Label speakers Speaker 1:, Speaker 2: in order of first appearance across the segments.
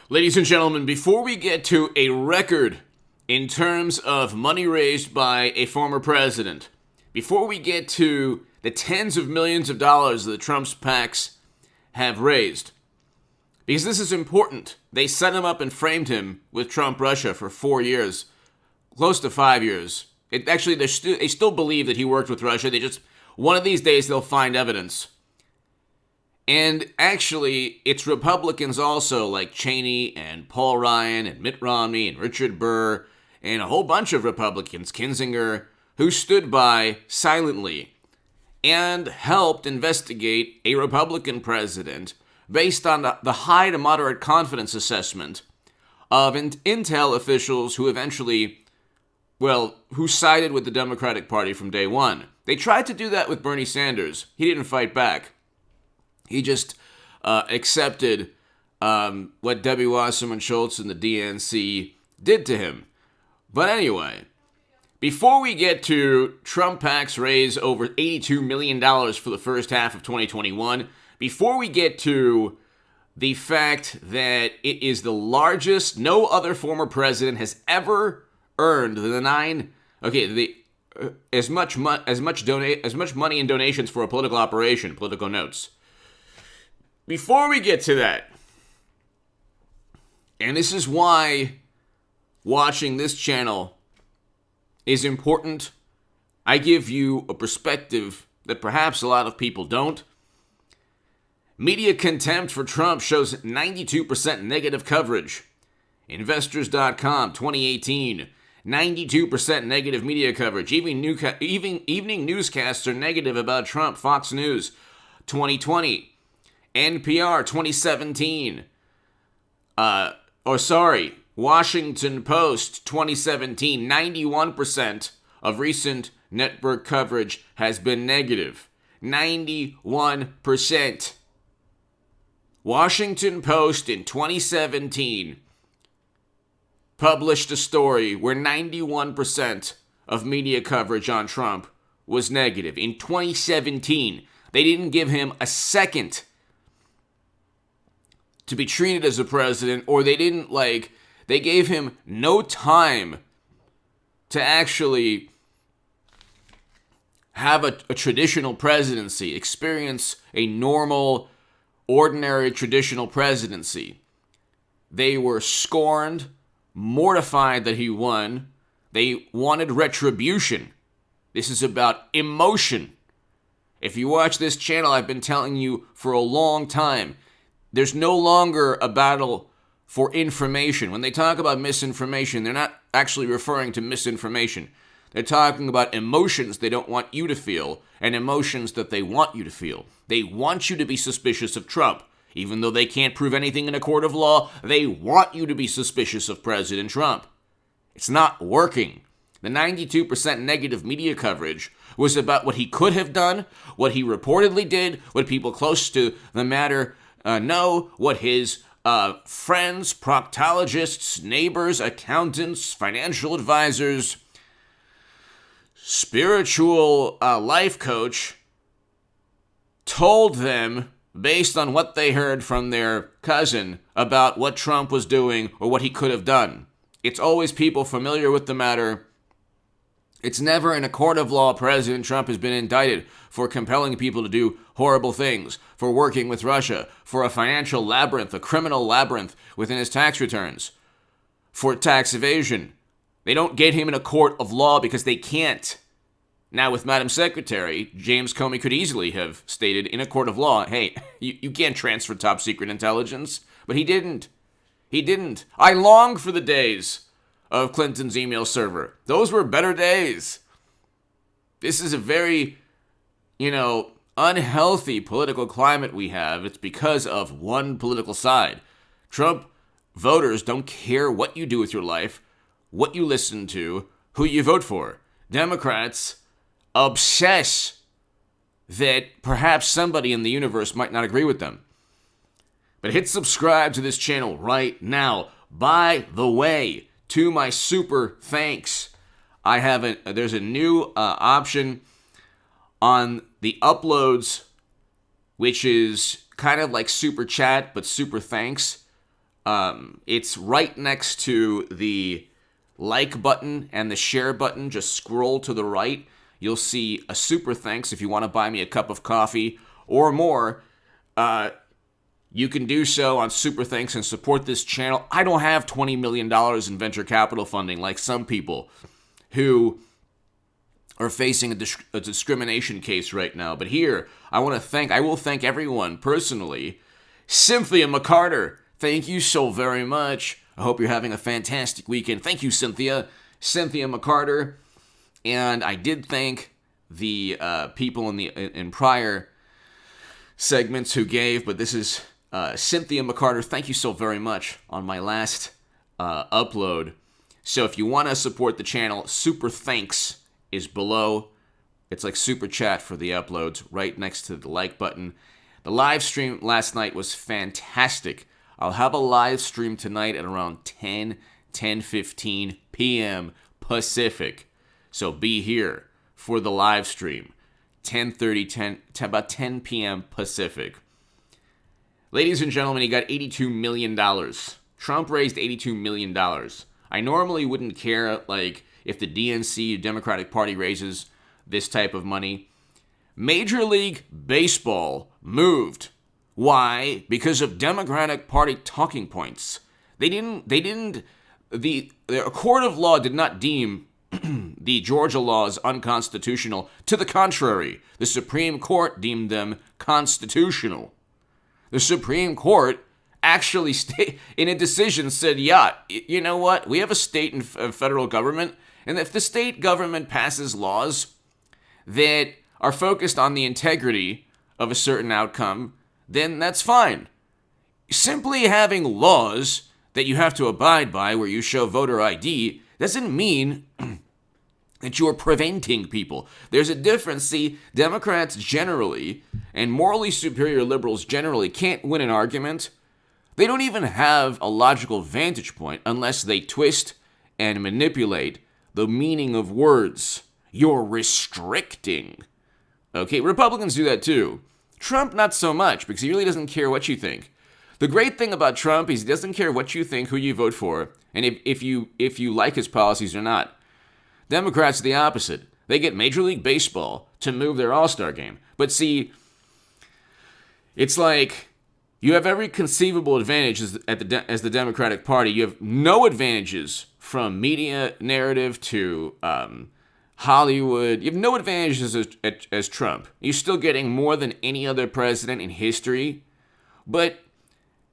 Speaker 1: Ladies and gentlemen, before we get to a record in terms of money raised by a former president, before we get to the tens of millions of dollars that Trump's PACs have raised, because this is important. They set him up and framed him with Trump Russia for 4 years, close to 5 years. They still believe that he worked with Russia. One of these days they'll find evidence. And actually, it's Republicans also like Cheney and Paul Ryan and Mitt Romney and Richard Burr and a whole bunch of Republicans, Kinzinger, who stood by silently and helped investigate a Republican president based on the high to moderate confidence assessment of intel officials who who sided with the Democratic Party from day one. They tried to do that with Bernie Sanders. He didn't fight back. He just accepted what Debbie Wasserman Schultz and the DNC did to him. But anyway, before we get to Trump PACs raise over $82 million for the first half of 2021, before we get to the fact that it is the largest, no other former president has ever earned as much money in donations for a political operation, political notes. Before we get to that, and this is why watching this channel is important, I give you a perspective that perhaps a lot of people don't. Media contempt for Trump shows 92% negative coverage. Investors.com 2018, 92% negative media coverage. Evening newscasts are negative about Trump. Fox News 2020. NPR 2017. Washington Post 2017. 91% of recent network coverage has been negative. 91%. Washington Post in 2017 published a story where 91% of media coverage on Trump was negative. In 2017, they didn't give him a second to be treated as a president, or they gave him no time to actually have a traditional presidency, experience a normal, ordinary, traditional presidency. They were scorned, mortified that he won. They wanted retribution. This is about emotion. If you watch this channel, I've been telling you for a long time, there's no longer a battle for information. When they talk about misinformation, they're not actually referring to misinformation. They're talking about emotions they don't want you to feel and emotions that they want you to feel. They want you to be suspicious of Trump. Even though they can't prove anything in a court of law, they want you to be suspicious of President Trump. It's not working. The 92% negative media coverage was about what he could have done, what he reportedly did, what people close to the matter know, what his friends, proctologists, neighbors, accountants, financial advisors, spiritual life coach told them based on what they heard from their cousin about what Trump was doing or what he could have done. It's always people familiar with the matter. It's never in a court of law President Trump has been indicted for compelling people to do horrible things, for working with Russia, for a financial labyrinth, a criminal labyrinth within his tax returns, for tax evasion. They don't get him in a court of law because they can't. Now, with Madam Secretary, James Comey could easily have stated in a court of law, hey, you can't transfer top secret intelligence. But he didn't. He didn't. I long for the days of Clinton's email server. Those were better days. This is a very, unhealthy political climate we have. It's because of one political side. Trump voters don't care what you do with your life, what you listen to, who you vote for. Democrats obsess that perhaps somebody in the universe might not agree with them. But hit subscribe to this channel right now. By the way, to my super thanks, there's a new option on the uploads, which is kind of like super chat, but super thanks. It's right next to the like button and the share button. Just scroll to the right. You'll see a super thanks if you want to buy me a cup of coffee or more. You can do so on super thanks and support this channel. I don't have $20 million in venture capital funding like some people who are facing a discrimination case right now. But here, I will thank everyone personally. Cynthia McCarter, thank you so very much. I hope you're having a fantastic weekend. Thank you, Cynthia. Cynthia McCarter. And I did thank the people in prior segments who gave, but this is Cynthia McCarter. Thank you so very much on my last upload. So if you want to support the channel, super thanks is below. It's like super chat for the uploads, right next to the like button. The live stream last night was fantastic. I'll have a live stream tonight at around 10:15 p.m. Pacific. So be here for the live stream. about 10 p.m. Pacific. Ladies and gentlemen, he got $82 million. Trump raised $82 million. I normally wouldn't care, like, if the DNC, Democratic Party, raises this type of money. Major League Baseball moved. Why? Because of Democratic Party talking points. The court of law did not deem the Georgia laws unconstitutional. To the contrary, the Supreme Court deemed them constitutional. The Supreme Court actually in a decision said, yeah, you know what? We have a state and federal government, and if the state government passes laws that are focused on the integrity of a certain outcome, then that's fine. Simply having laws that you have to abide by where you show voter ID doesn't mean that you are preventing people. There's a difference. See, Democrats generally, and morally superior liberals generally, can't win an argument. They don't even have a logical vantage point unless they twist and manipulate the meaning of words. You're restricting. Okay, Republicans do that too. Trump, not so much, because he really doesn't care what you think. The great thing about Trump is he doesn't care what you think, who you vote for, and if you like his policies or not. Democrats are the opposite. They get Major League Baseball to move their All-Star game. But see, it's like you have every conceivable advantage as the Democratic Party. You have no advantages from media narrative to Hollywood. You have no advantages as Trump. You're still getting more than any other president in history. But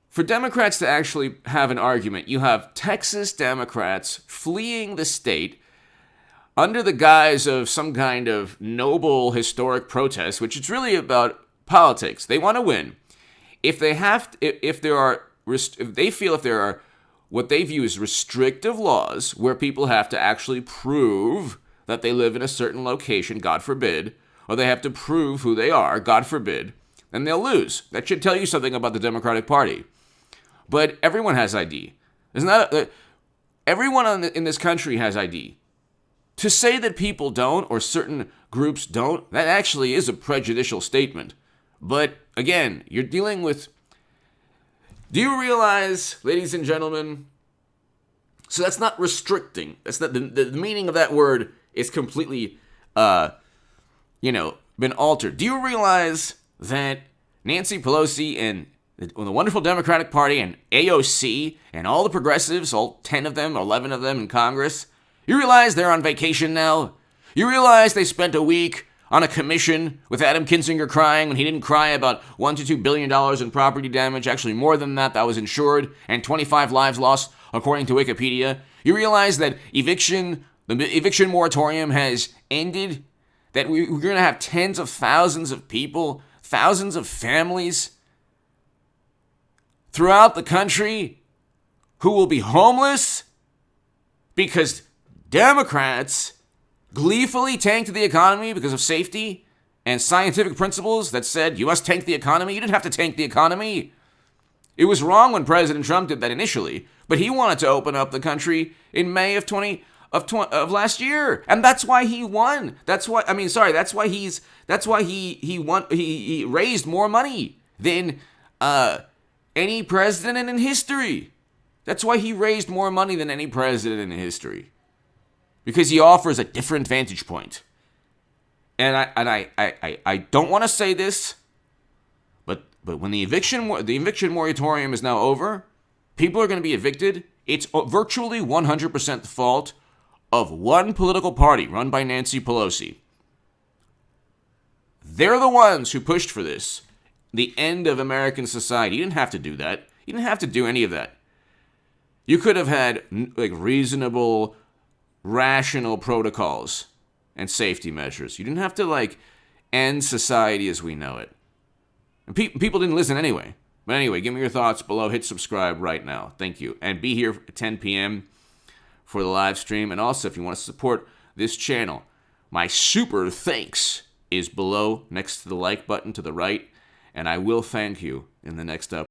Speaker 1: for Democrats to actually have an argument, you have Texas Democrats fleeing the state under the guise of some kind of noble historic protest, which is really about politics. They want to win. If they feel there are what they view as restrictive laws where people have to actually prove that they live in a certain location, God forbid, or they have to prove who they are, God forbid, then they'll lose. That should tell you something about the Democratic Party. But everyone has ID. Everyone in this country has ID. To say that people don't or certain groups don't, that actually is a prejudicial statement. But again, you're dealing with... Do you realize, ladies and gentlemen, so that's not restricting. That's not the meaning of that word is completely, been altered. Do you realize that Nancy Pelosi and the wonderful Democratic Party and AOC and all the progressives, all 10 of them, 11 of them in Congress, you realize they're on vacation now? You realize they spent a week on a commission with Adam Kinzinger crying when he didn't cry about $1 to $2 billion in property damage, actually more than that was insured, and 25 lives lost, according to Wikipedia. You realize that the eviction moratorium has ended, that we're going to have tens of thousands of people, thousands of families throughout the country who will be homeless because Democrats gleefully tanked the economy because of safety and scientific principles that said you must tank the economy. You didn't have to tank the economy. It was wrong when President Trump did that initially, but he wanted to open up the country in May of last year, and that's why he won. That's why he won. He raised more money than any president in history. That's why he raised more money than any president in history. Because he offers a different vantage point. And I don't want to say this, but when the eviction moratorium is now over, people are going to be evicted. It's virtually 100% the fault of one political party run by Nancy Pelosi. They're the ones who pushed for this. The end of American society. You didn't have to do that. You didn't have to do any of that. You could have had reasonable, rational protocols and safety measures. You didn't have to end society as we know it. And people didn't listen anyway. But anyway, give me your thoughts below. Hit subscribe right now. Thank you. And be here at 10 p.m. for the live stream. And also, if you want to support this channel, my super thanks is below next to the like button to the right. And I will thank you in the next episode.